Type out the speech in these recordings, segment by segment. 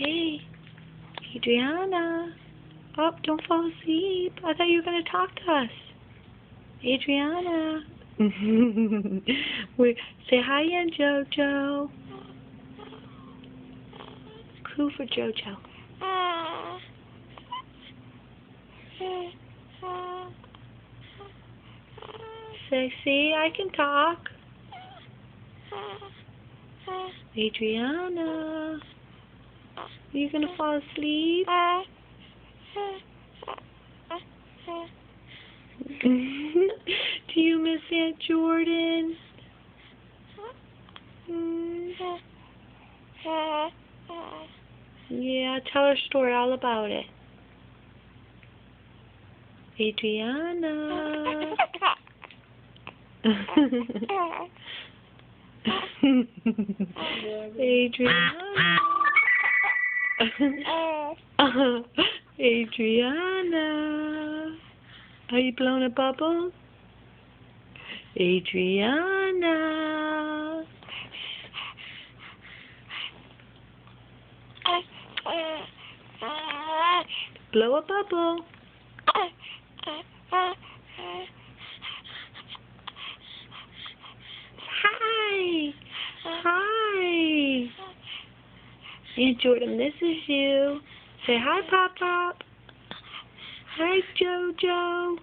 Hey, Adriana. Oh, don't fall asleep. I thought you were going to talk to us. Adriana. Say hi, Aunt JoJo. Coo for JoJo. Say, see, I can talk. Adriana. Are you going to fall asleep? Do you miss Aunt Jordan? Yeah, tell her story all about it. Adriana. Adriana. Adriana. Are you blowing a bubble? Adriana. Blow a bubble. Hi. Hi. Aunt Jordan, this is you. Say hi, Pop Pop. Hi, JoJo.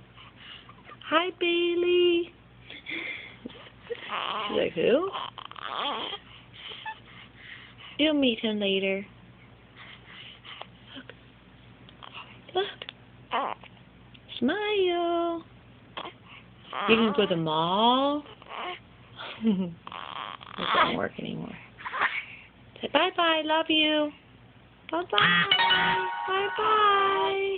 Hi, Bailey. She's like, who? You'll meet him later. Look. Look. Smile. You can go to the mall. It doesn't work anymore. Say bye-bye. Love you. Bye-bye. Bye-bye.